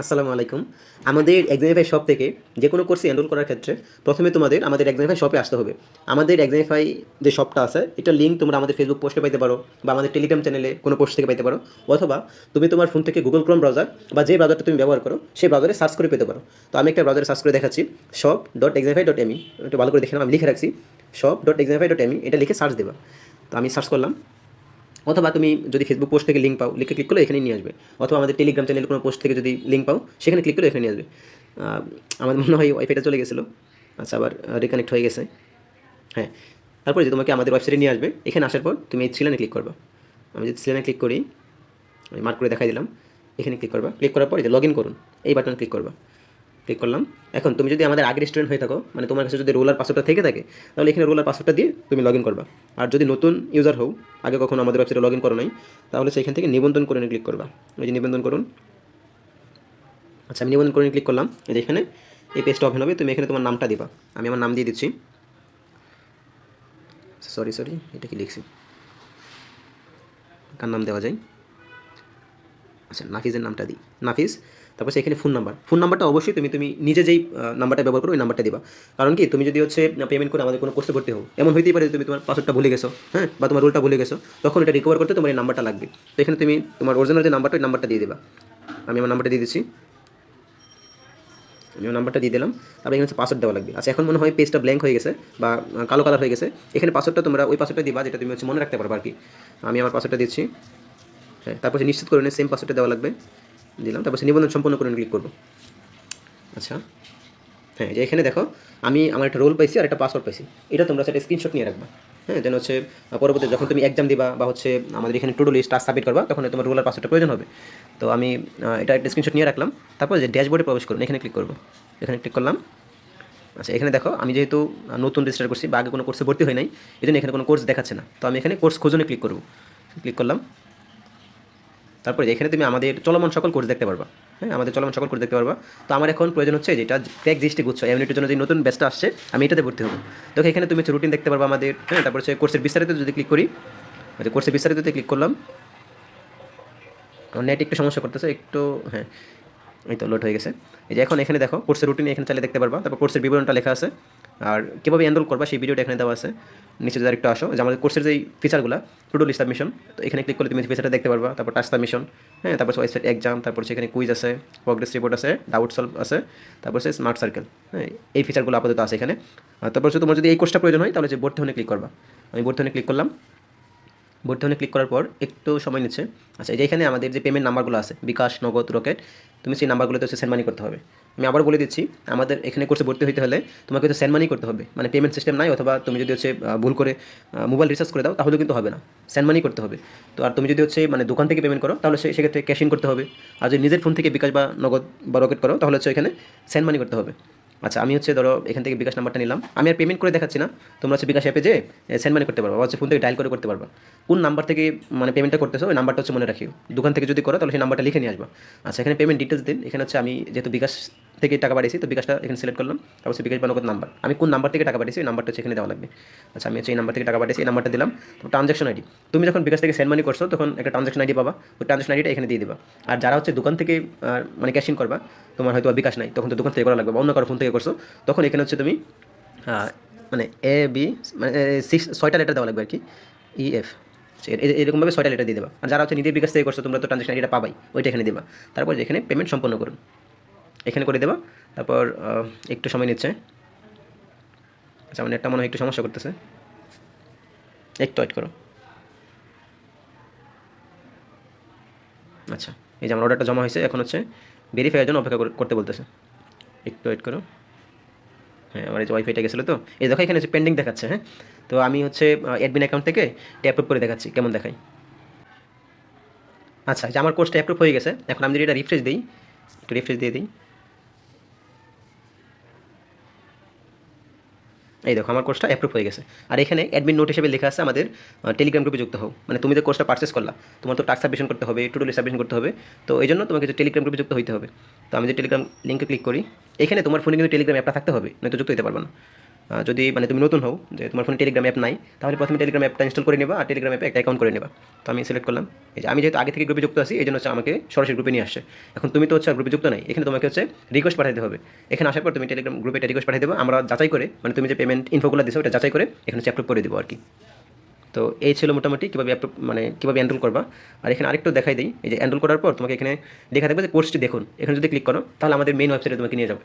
আসসালামু আলাইকুম। আমাদের এক্সামিফাই শপ থেকে যে কোনো কোর্সে এনরোল করার ক্ষেত্রে প্রথমে তোমাদের আমাদের এক্সামিফাই শপে আসতে হবে। আমাদের এক্সামিফাই যে শপটা আছে এটার লিঙ্ক তোমরা আমাদের ফেসবুক পোস্টে পাইতে পারো বা আমাদের টেলিগ্রাম চ্যানেলে কোনো পোস্ট থেকে পাইতে পারো, অথবা তুমি তোমার ফোন থেকে গুগল ক্রোম ব্রাউজার বা যে ব্রাউজারটা তুমি ব্যবহার করো সেই ব্রাউজারে সার্চ করে পেতে পারো। তো আমি একটা ব্রাউজারে সার্চ করে দেখাচ্ছি, shop.examify.me। একটু ভালো করে দেখে নাও, আমি লিখে রাখছি shop.examify.me, এটা লিখে সার্চ দেবা। তো আমি সার্চ করলাম, অথবা তুমি যদি ফেসবুক পোস্ট থেকে লিঙ্ক পাও, লিখে ক্লিক করলে এখানে নিয়ে আসবে, অথবা আমাদের টেলিগ্রাম চ্যানেল কোনো পোস্ট থেকে যদি লিঙ্ক পাও সেখানে ক্লিক করলে এখানে নিয়ে আসবে। আমার মনে হয় ওয়াইফাইটা চলে গেছিলো। আচ্ছা, আবার রিকানেক্ট হয়ে গেছে। হ্যাঁ, তারপরে যে তোমাকে আমাদের ওয়েবসাইটে নিয়ে আসবে। এখানে আসার পর তুমি এই থ্রি লাইনে ক্লিক করবা। আমি যদি থ্রি লাইনে ক্লিক করি, আমি মার্ক করে দেখাই দিলাম, এখানে ক্লিক করবা। ক্লিক করার পর যে লগ ইন করুন এই বাটনে ক্লিক করবা। ক্লিক করলাম। এখন তুমি যদি আমাদের আগের স্টুডেন্ট হয়ে থাকো, মানে তোমার কাছে যদি রোলার পাসওয়ার্ডটা থেকে থাকে, তাহলে এখানে রোলার পাসওয়ার্ডটা দিয়ে তুমি লগ ইন করবা। আর যদি নতুন ইউজার হও, আগে কখনো আমাদের ওয়েবসাইটে লগ ইন করো নাই, তাহলে সেইখান থেকে নিবন্ধন করে ক্লিক করবা। এই যে নিবন্ধন করুন। আচ্ছা, আমি নিবন্ধন করে ক্লিক করলাম। এই যে এখানে এই পেজটা ওপেন হবে, তুমি এখানে তোমার নামটা দিবা। আমি আমার নাম দিয়ে দিচ্ছি। সরি, এটা কি লিখছি, কার নাম দেওয়া যায়? আচ্ছা, নাফিজের নামটা দিই, নাফিজ। তারপর সেখানে ফোন নাম্বারটা অবশ্যই তুমি নিজে যেই নাম্বারটা ব্যবহার করো ওই নাম্বারটা দিবা। কারণ কি, তুমি যদি হচ্ছে পেমেন্ট করে আমাদের কোনো কোর্সে ভর্তি হও, এমন হইতেই পারে তুমি তোমার পাসওয়ার্ডটা ভুলে গেছো, হ্যাঁ, বা তোমার রোলটা ভুলে গেছো, তখন এটা রিকভার করতে তোমার এই নাম্বারটা লাগবে। তো এখানে তুমি তোমার অরিজিনাল যে নাম্বারটা ওই নাম্বারটা দিয়ে দেবা। আমি আমার নাম্বারটা দিয়ে দিচ্ছি। আমি আমার নাম্বারটা দিয়ে দিলাম। তারপরে এখানে পাসওয়ার্ড দেওয়া লাগবে। আচ্ছা, এখন মনে হয় পেজটা ব্ল্যাঙ্ক হয়ে গেছে বা কালো কালার হয়ে গেছে। এখানে পাসওয়ার্ডটা তোমরা ওই পাসওয়ার্ডটা দিবা যেটা তুমি হচ্ছে মনে রাখতে পারবে আর কি। আমি আমার পাসওয়ার্ডটা দিচ্ছি। হ্যাঁ, তারপর নিশ্চিত করে সেম পাসওয়ার্ডটা দেওয়া লাগবে। দিলাম। তারপর নিবন্ধন সম্পন্ন করে ক্লিক করবো। আচ্ছা, হ্যাঁ, যে এখানে দেখো আমি আমার একটা রোল পাইছি আর একটা পাসওয়ার্ড পাইছি। এটা তোমরা সেটা স্ক্রিনশট নিয়ে রাখবা। হ্যাঁ, যেন হচ্ছে পরবর্তী যখন তুমি এক্সাম দিবা বা হচ্ছে আমাদের এখানে to do list task submit করবা, তখন তোমার রোল আর পাসওয়ার্ডটা প্রয়োজন হবে। তো আমি এটা একটা স্ক্রিনশট নিয়ে রাখলাম। তারপর যে ড্যাশবোর্ডে প্রবেশ করুন, এখানে ক্লিক করবো। এখানে ক্লিক করলাম। আচ্ছা, এখানে দেখো আমি যেহেতু নতুন রেজিস্টার করছি বা আগে কোনো কোর্সে ভর্তি হয় নাই, এই জন্য এখানে কোনো কোর্স দেখাচ্ছে না। তো আমি এখানে কোর্স খোঁজনে ক্লিক করবো। ক্লিক করলাম। তারপরে এখানে তুমি আমাদের চলমান সকল কোর্স দেখতে পারবা। হ্যাঁ, আমাদের চলমান সকল কোর্স দেখতে পারবা। তো আমার এখন প্রয়োজন হচ্ছে যেটা ক্র্যাক জিএসটি গুচ্ছ ইউনিটের জন্য যে নতুন ব্যাচটা আসছে, আমি এটাতে ভর্তি হবো। তো এখানে তুমি রুটিন দেখতে পারবা আমাদের। হ্যাঁ, তারপর হচ্ছে কোর্সের বিস্তারিত যদি ক্লিক করি, আচ্ছা কোর্সের বিস্তারিততে ক্লিক করলাম। আমার নেট একটু সমস্যা করতেছে একটু। হ্যাঁ, এই তো লোড হয়ে গেছে। এই যে এখন এখানে দেখো কোর্সের রুটিন এখানে চাইলে দেখতে পারবা। তারপর কোর্সের বিবরণটা লেখা আছে, আর কীভাবে এনরোল করবা সেই ভিডিওটা এখানে দেওয়া আছে। নিচে যদি একটু আসো, যে আমাদের কোর্সের যেই ফিচারগুলো, টু ডু লিস্ট সাবমিশন, তো এখানে ক্লিক করলে তুমি ফিচারটা দেখতে পারবা। তারপর টাস্ক সাবমিশন, হ্যাঁ, তারপর ওয়েবসাইট এক্সাম, তারপর সেখানে কুইজ আছে, প্রোগ্রেস রিপোর্ট আছে, ডাউট সলভ আছে, তারপর হচ্ছে স্মার্ট সার্কেল। হ্যাঁ, এই ফিচারগুলো আপাতত আছে এখানে। তারপর হচ্ছে তোমার যদি এই কোর্সটা প্রয়োজন হয় তাহলে যে ভর্তি হনে ক্লিক করবা। আমি ভর্তি হনে ক্লিক করলাম। ভর্তি হনে ক্লিক করার পর একটু সময় নিচ্ছে। আচ্ছা, এই যে এখানে আমাদের যে পেমেন্ট নাম্বারগুলো আছে, বিকাশ, নগদ, রকেট, তুমি সেই নাম্বারগুলোতে হচ্ছে সেন্ড মানি করতে হবে। আমি আবার বলে দিচ্ছি, আমাদের এখানে কোর্সে ভর্তি হতে হলে তোমাকে হচ্ছে সেন্ড মানি করতে হবে। মানে পেমেন্ট সিস্টেম নাই, অথবা তুমি যদি হচ্ছে ভুল করে মোবাইল রিচার্জ করে দাও তাহলে কিন্তু হবে না, সেন্ড মানি করতে হবে। তো আর তুমি যদি হচ্ছে মানে দোকান থেকে পেমেন্ট করো তাহলে সেক্ষেত্রে ক্যাশ ইন করতে হবে। আর যদি নিজের ফোন থেকে বিকাশ বা নগদ বা রকেট করো তাহলে হচ্ছে এখানে সেন্ড মানি করতে হবে। আচ্ছা, আমি হচ্ছে ধরো এখান থেকে বিকাশ নাম্বারটা নিলাম। আমি আর পেমেন্ট করে দেখাচ্ছি না, তোমরা হচ্ছে বিকাশ অ্যাপে যে সেন্ড মানি করতে পারবা, হচ্ছে ফোন থেকে ডায়াল করে করতে পারবা। কোন নাম্বার থেকে মানে পেমেন্টটা করতেছো ওই নাম্বারটা হচ্ছে মনে রাখিও। দোকান থেকে যদি করো তাহলে সেই নাম্বারটা লিখে নিয়ে আসবা। আচ্ছা, এখানে পেমেন্ট ডিটেলস দিন। এখানে হচ্ছে আমি যেহেতু বিকাশ থেকে টাকা পাঠিয়েছি, তো বিকাশটা এখানে সিলেক্ট করলাম। তারপর হচ্ছে বিকাশ বা নগদ নাম্বার, আমি কোন নাম্বার থেকে টাকা পাঠিয়েছি ওই নাম্বারটা হচ্ছে এখানে দেওয়া লাগবে। আচ্ছা, আমি হচ্ছে এই নাম্বার থেকে টাকা পাঠিয়েছি, এই নাম্বারটা দিলাম। তো ট্রানজাকশন আইডি, তুমি যখন বিকাশ থেকে সেন্ড মানি করছো তখন একটা ট্রানজাকশন আইডি পাবা, ওই ট্রানজাকশন আইডিটা এখানে দিয়ে দিবা। আর যারা হচ্ছে দোকান থেকে মানে ক্যাশ ইন করবা, তোমার হয়তো বিকাশ নাই, তখন তো দোকান থেকে করা লাগবে বা অন্য কারো ফোন থেকে করছো, তখন এখানে হচ্ছে তুমি মানে এ বি মানে ছয়টা লেটার দেওয়া লাগবে আর কি, EF, এরকমভাবে ছয়টা লেটার দিয়ে দেবা। আর যারা হচ্ছে নিজের বিকাশ থেকে করছো তোমরা তো ট্রানজাকশন আইডিটা পাবাই, ওইটা এখানে দেবা। তারপর এখানে পেমেন্ট সম্পন্ন করুন, এখানে করে দেবা। তারপর একটু সময় নিচ্ছে। আচ্ছা, মানে একটা মনে হয় একটু সমস্যা করতেছে, একটু ওয়েট করো। আচ্ছা, এই যে আমার অর্ডারটা জমা হয়েছে, এখন হচ্ছে ভেরিফাইয়ের জন্য অপেক্ষা করতে বলতেছে, একটু ওয়েট করো। হ্যাঁ, আমার এই যে ওয়াইফাইটা গেছিলো, তো এই দেখো এখানে হচ্ছে পেন্ডিং দেখাচ্ছে। হ্যাঁ, তো আমি হচ্ছে অ্যাডমিন অ্যাকাউন্ট থেকে অ্যাপ্রুভ করে দেখাচ্ছি কেমন দেখাই। আচ্ছা, যে আমার কোর্সটা অ্যাপ্রুভ হয়ে গেছে। এখন আমি যদি এটা রিফ্রেশ দিই, একটু রিফ্রেশ দিয়ে দিই, এই দেখো আমার কোর্সটা অ্যাপ্রুভ হয়ে গেছে। আর এখানে অ্যাডমিন নোট হিসেবে লেখা আছে আমাদের টেলিগ্রাম গ্রুপে যুক্ত হও। মানে তুমি যে কোর্সটা পারচেস করলা, তোমার তো টাস্ক সাবমিশন করতে হবে, টু ডু লিস্ট সাবমিশন করতে হবে। তো এই জন্য তোমাকে যে টেলিগ্রাম গ্রুপে যুক্ত হইতে হবে। তো আমি যে টেলিগ্রাম লিঙ্কে ক্লিক করি, এখানে তোমার ফোনে কিন্তু টেলিগ্রাম অ্যাপটা থাকতে হবে, নয়তো যুক্ত হতে পারবে না। যদি মানে তুমি নতুন হও, যে তোমার ফোনে টেলিগ্রাম অ্যাপ নাই, তাহলে প্রথমে টেলিগ্রাম অ্যাপটা ইনস্টল করে নেবা আর টেলিগ্রাম অ্যাপে একটা অ্যাকাউন্ট করে নেবা। তো আমি সিলেক্ট করলাম। এই যে আমি যেহেতু আগে থেকে গ্রুপে যুক্ত আছি, এই জন্য হচ্ছে আমাকে সরাসরি গ্রুপে নিয়ে আসছে। এখন তুমি তো হচ্ছে গ্রুপে যুক্ত নাই, এখানে তোমাকে হচ্ছে রিকোয়েস্ট পাঠাতে হবে। এখানে আসার পর তুমি টেলিগ্রাম গ্রুপে একটা রিকোয়েস্ট পাঠিয়ে দেবো, আমরা যাচাই করে মানে তুমি যে পেমেন্ট ইনফোগুলো দিছো ওটা যাচাই করে এখানে হচ্ছে অ্যাপ্রুভ করে দেবো আর কি। তো এই ছিল মোটামুটি কীভাবে মানে কীভাবে এনরোল করবা। আর এখানে আরেকটু দেখাই দিই, এই যে এনরোল করার পর তোমাকে এখানে লেখা থাকবে যে কোর্সটি দেখুন, এখানে যদি ক্লিক করো তাহলে আমাদের মেইন ওয়েবসাইটে তোমাকে নিয়ে যাবে।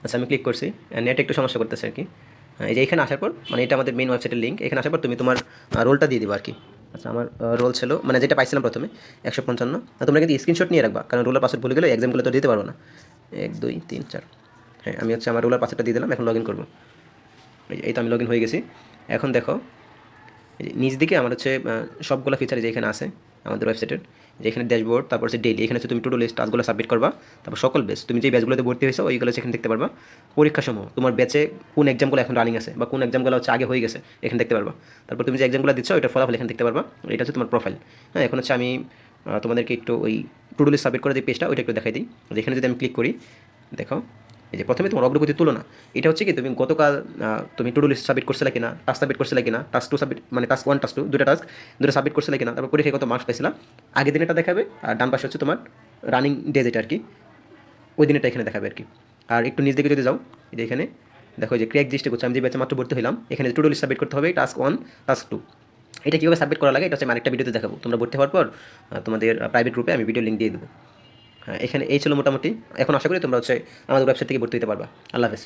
আচ্ছা আমি ক্লিক করছি, নেট একটু সমস্যা করতেছে আর কি। এই যে এখানে আসার পর মানে এটা আমাদের মেইন ওয়েবসাইটের লিঙ্ক, এখানে আসার পর তুমি তোমার রোলটা দিয়ে দিবা আর কি। আচ্ছা আমার রোল ছিল মানে যেটা পাইছিলাম প্রথমে 155। তোমরা কিন্তু স্ক্রিনশট নিয়ে রাখবা, কারণ রোলার পাসওয়ার্ড ভুলে গেলে এক্সামগুলো তো দিতে পারবো না। 1 2 3 4, হ্যাঁ আমি হচ্ছে আমার রোলার পাসওয়ার্ডটা দিয়ে দিলাম, এখন লগ ইন করবো। এই তো আমি লগ ইন হয়ে গেছি। এখন দেখো এই যে নিচ দিকে আমার হচ্ছে সবগুলো ফিচার যে এখানে আছে আমাদের ওয়েবসাইটের, যে এখানে ড্যাশবোর্ড, তারপর হচ্ছে ডেইলি, এখানে হচ্ছে তুমি টু ডু লিস্ট টাস্কগুলো সাবমিট করবা, তারপর সকল ব্যাচ তুমি যে ব্যাচগুলোতে ভর্তি হয়েছো ওইগুলো সেখানে দেখতে পারবা। পরীক্ষাসমূহ তোমার ব্যাচে কোন এক্সামগুলো এখন রানিং আছে বা কোন এক্সামগুলো হচ্ছে আগে হয়ে গেছে এখানে দেখতে পারবা। তারপর তুমি যে এক্সামগুলো দিচ্ছ ওইটার ফলাফল এখানে দেখতে পারবা। এটা হচ্ছে তোমার প্রোফাইল। হ্যাঁ এখন হচ্ছে আমি তোমাদেরকে একটু ওই টু ডু লিস্ট সাবমিট করে যে পেজটা ওইটা একটু দেখাই দিই। যেখানে যদি আমি ক্লিক করি, দেখো এই যে প্রথমে তোমার অগ্রগতির তুলনা, এটা হচ্ছে কি তুমি গতকাল তুমি টু ডু লিস্ট সাবমিট করছিলে কিনা, টাস্ক সাবমিট করছিলে কিনা, টাস্ক 2 সাবমিট মানে টাস্ক 1 টাস্ক 2 দুটো টাস্ক দুটো সাবমিট করছিলে কিনা, তারপর পরীক্ষায় কত মার্কস পাইছিলা আগের দিন এটা দেখাবে, আর ডান পাশে হচ্ছে তোমার রানিং ডে যেটা আর কি ওই দিনটা এখানে দেখাবে আর কি। আর একটু নিচ দিকে যদি যাও, এই যে এখানে দেখো যে ক্র্যাক জিনিসটা করছে, আমি যে ব্যাচে মাত্র ভর্তি হলাম, এখানে টু ডু লিস্ট সাবমিট করতে হবে টাস্ক 1 টাস্ক 2। এটা কীভাবে সাবমিট করা লাগে এটা হচ্ছে আমি আরেকটা ভিডিওতে দেখাবো, তোমরা ভর্তি হওয়ার পর তোমাদের প্রাইভেট গ্রুপে আমি ভিডিও লিঙ্ক দিয়ে দেবো। হ্যাঁ এখানে এই ছিল মোটামুটি। এখন আশা করি তোমরা হচ্ছে আমাদের ওয়েবসাইট থেকে ভর্তি হতে পারবা। আল্লাহ হাফেজ।